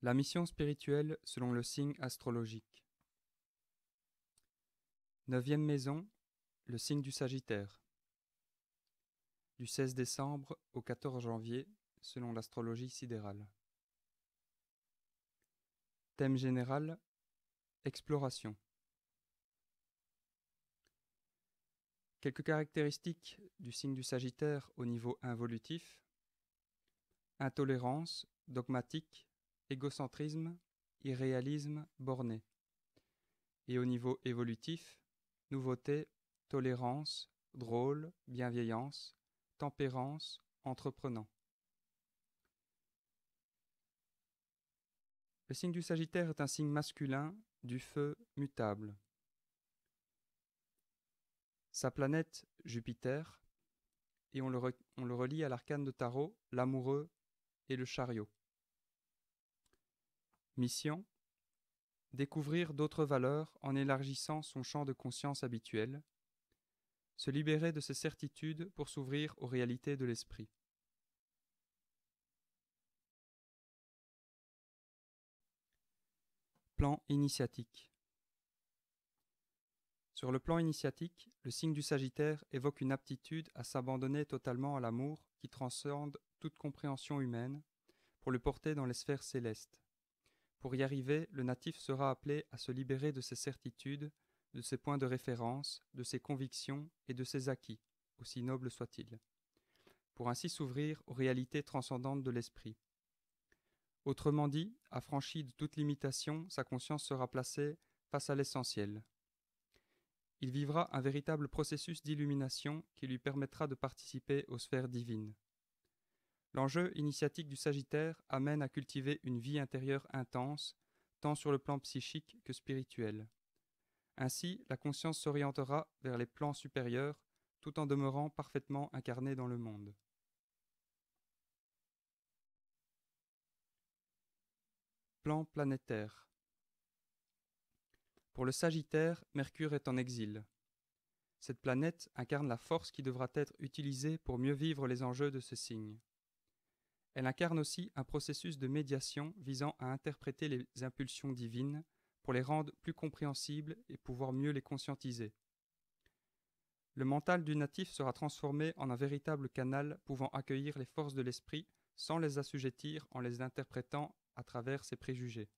La mission spirituelle selon le signe astrologique. 9e maison, le signe du Sagittaire. Du 16 décembre au 14 janvier, selon l'astrologie sidérale. Thème général, exploration. Quelques caractéristiques du signe du Sagittaire au niveau involutif. Intolérance, dogmatique, égocentrisme, irréalisme, borné. Et au niveau évolutif, nouveauté, tolérance, drôle, bienveillance, tempérance, entreprenant. Le signe du Sagittaire est un signe masculin du feu mutable. Sa planète, Jupiter, et on le relie à l'arcane de tarot, l'amoureux et le chariot. Mission, découvrir d'autres valeurs en élargissant son champ de conscience habituel, se libérer de ses certitudes pour s'ouvrir aux réalités de l'esprit. Plan initiatique. Sur le plan initiatique, le signe du Sagittaire évoque une aptitude à s'abandonner totalement à l'amour qui transcende toute compréhension humaine pour le porter dans les sphères célestes. Pour y arriver, le natif sera appelé à se libérer de ses certitudes, de ses points de référence, de ses convictions et de ses acquis, aussi nobles soient-ils, pour ainsi s'ouvrir aux réalités transcendantes de l'esprit. Autrement dit, affranchi de toute limitation, sa conscience sera placée face à l'essentiel. Il vivra un véritable processus d'illumination qui lui permettra de participer aux sphères divines. L'enjeu initiatique du Sagittaire amène à cultiver une vie intérieure intense, tant sur le plan psychique que spirituel. Ainsi, la conscience s'orientera vers les plans supérieurs, tout en demeurant parfaitement incarnée dans le monde. Plan planétaire. Pour le Sagittaire, Mercure est en exil. Cette planète incarne la force qui devra être utilisée pour mieux vivre les enjeux de ce signe. Elle incarne aussi un processus de médiation visant à interpréter les impulsions divines pour les rendre plus compréhensibles et pouvoir mieux les conscientiser. Le mental du natif sera transformé en un véritable canal pouvant accueillir les forces de l'esprit sans les assujettir en les interprétant à travers ses préjugés.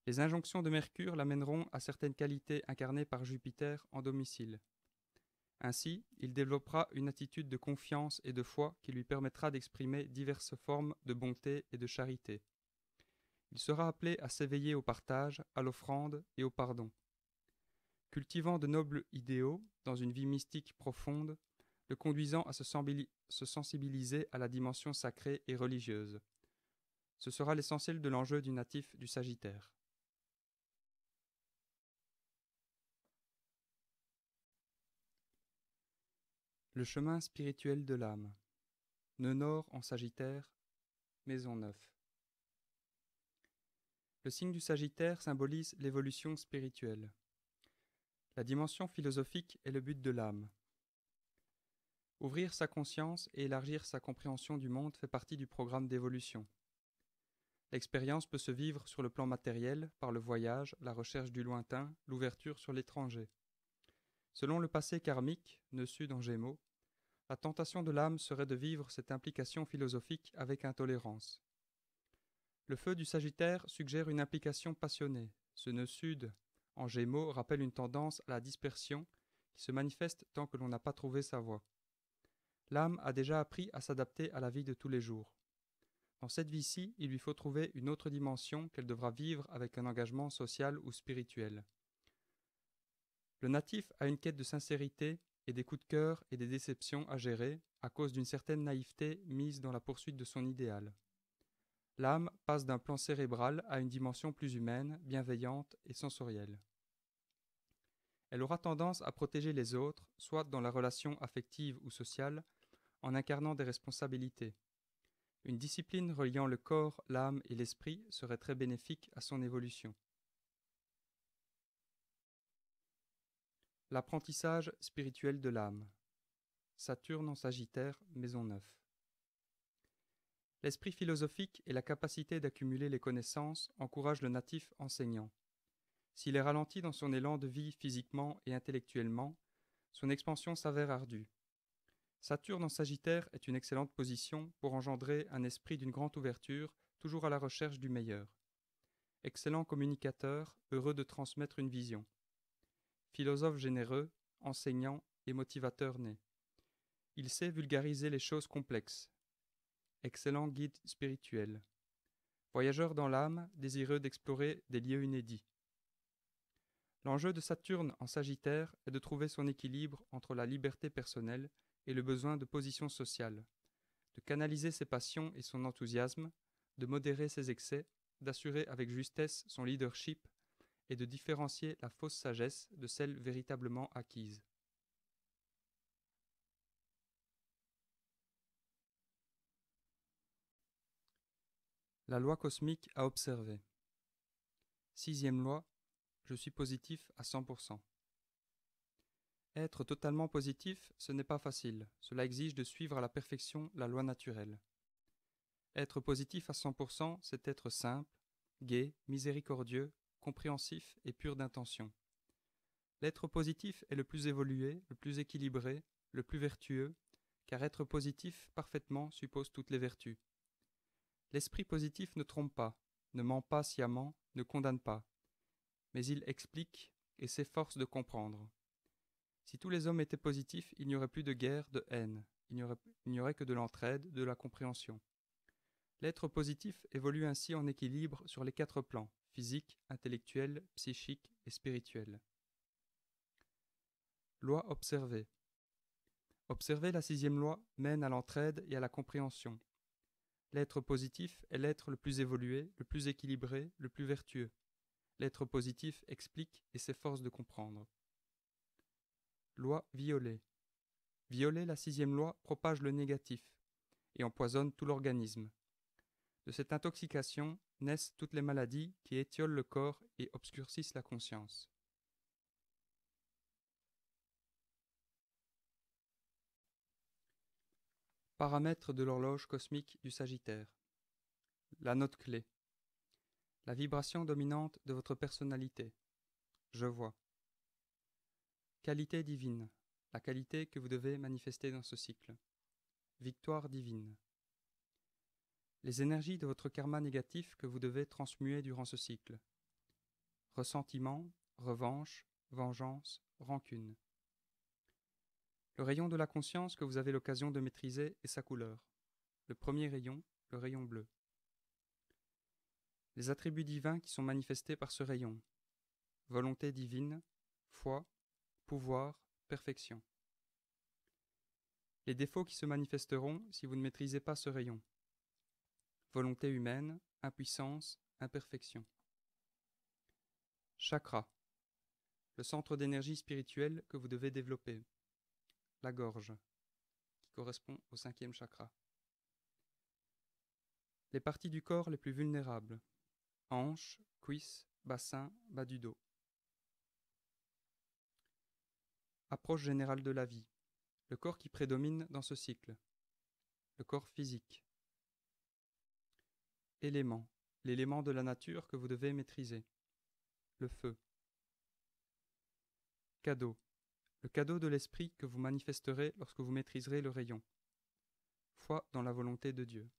Les injonctions de Mercure l'amèneront à certaines qualités incarnées par Jupiter en domicile. Ainsi, il développera une attitude de confiance et de foi qui lui permettra d'exprimer diverses formes de bonté et de charité. Il sera appelé à s'éveiller au partage, à l'offrande et au pardon. Cultivant de nobles idéaux dans une vie mystique profonde, le conduisant à se sensibiliser à la dimension sacrée et religieuse. Ce sera l'essentiel de l'enjeu du natif du Sagittaire. Le chemin spirituel de l'âme. Nœud nord en Sagittaire, maison 9. Le signe du Sagittaire symbolise l'évolution spirituelle. La dimension philosophique est le but de l'âme. Ouvrir sa conscience et élargir sa compréhension du monde fait partie du programme d'évolution. L'expérience peut se vivre sur le plan matériel par le voyage, la recherche du lointain, l'ouverture sur l'étranger. Selon le passé karmique, nœud sud en Gémeaux, la tentation de l'âme serait de vivre cette implication philosophique avec intolérance. Le feu du Sagittaire suggère une implication passionnée. Ce nœud sud en Gémeaux rappelle une tendance à la dispersion qui se manifeste tant que l'on n'a pas trouvé sa voie. L'âme a déjà appris à s'adapter à la vie de tous les jours. Dans cette vie-ci, il lui faut trouver une autre dimension qu'elle devra vivre avec un engagement social ou spirituel. Le natif a une quête de sincérité et des coups de cœur et des déceptions à gérer à cause d'une certaine naïveté mise dans la poursuite de son idéal. L'âme passe d'un plan cérébral à une dimension plus humaine, bienveillante et sensorielle. Elle aura tendance à protéger les autres, soit dans la relation affective ou sociale, en incarnant des responsabilités. Une discipline reliant le corps, l'âme et l'esprit serait très bénéfique à son évolution. L'apprentissage spirituel de l'âme. Saturne en Sagittaire, maison 9. L'esprit philosophique et la capacité d'accumuler les connaissances encouragent le natif enseignant. S'il est ralenti dans son élan de vie physiquement et intellectuellement, son expansion s'avère ardue. Saturne en Sagittaire est une excellente position pour engendrer un esprit d'une grande ouverture, toujours à la recherche du meilleur. Excellent communicateur, heureux de transmettre une vision. Philosophe généreux, enseignant et motivateur né. Il sait vulgariser les choses complexes. Excellent guide spirituel. Voyageur dans l'âme, désireux d'explorer des lieux inédits. L'enjeu de Saturne en Sagittaire est de trouver son équilibre entre la liberté personnelle et le besoin de position sociale, de canaliser ses passions et son enthousiasme, de modérer ses excès, d'assurer avec justesse son leadership et de différencier la fausse sagesse de celle véritablement acquise. La loi cosmique à observer. 6e loi, je suis positif à 100%. Être totalement positif, ce n'est pas facile. Cela exige de suivre à la perfection la loi naturelle. Être positif à 100%, c'est être simple, gai, miséricordieux, compréhensif et pur d'intention. L'être positif est le plus évolué, le plus équilibré, le plus vertueux, car être positif parfaitement suppose toutes les vertus. L'esprit positif ne trompe pas, ne ment pas sciemment, ne condamne pas, mais il explique et s'efforce de comprendre. Si tous les hommes étaient positifs, il n'y aurait plus de guerre, de haine, il n'y aurait que de l'entraide, de la compréhension. L'être positif évolue ainsi en équilibre sur les 4 plans, physique, intellectuel, psychique et spirituel. Loi observée. Observer la 6e loi mène à l'entraide et à la compréhension. L'être positif est l'être le plus évolué, le plus équilibré, le plus vertueux. L'être positif explique et s'efforce de comprendre. Loi violée. Violer la 6e loi propage le négatif et empoisonne tout l'organisme. De cette intoxication naissent toutes les maladies qui étiolent le corps et obscurcissent la conscience. Paramètres de l'horloge cosmique du Sagittaire. La note clé. La vibration dominante de votre personnalité. Je vois. Qualité divine. La qualité que vous devez manifester dans ce cycle. Victoire divine. Les énergies de votre karma négatif que vous devez transmuer durant ce cycle. Ressentiment, revanche, vengeance, rancune. Le rayon de la conscience que vous avez l'occasion de maîtriser est sa couleur. Le premier rayon, le rayon bleu. Les attributs divins qui sont manifestés par ce rayon. Volonté divine, foi, pouvoir, perfection. Les défauts qui se manifesteront si vous ne maîtrisez pas ce rayon. Volonté humaine, impuissance, imperfection. Chakra. Le centre d'énergie spirituelle que vous devez développer. La gorge, qui correspond au 5e chakra. Les parties du corps les plus vulnérables. Hanches, cuisses, bassin, bas du dos. Approche générale de la vie. Le corps qui prédomine dans ce cycle. Le corps physique. Élément. L'élément de la nature que vous devez maîtriser. Le feu. Cadeau. Le cadeau de l'esprit que vous manifesterez lorsque vous maîtriserez le rayon. Foi dans la volonté de Dieu.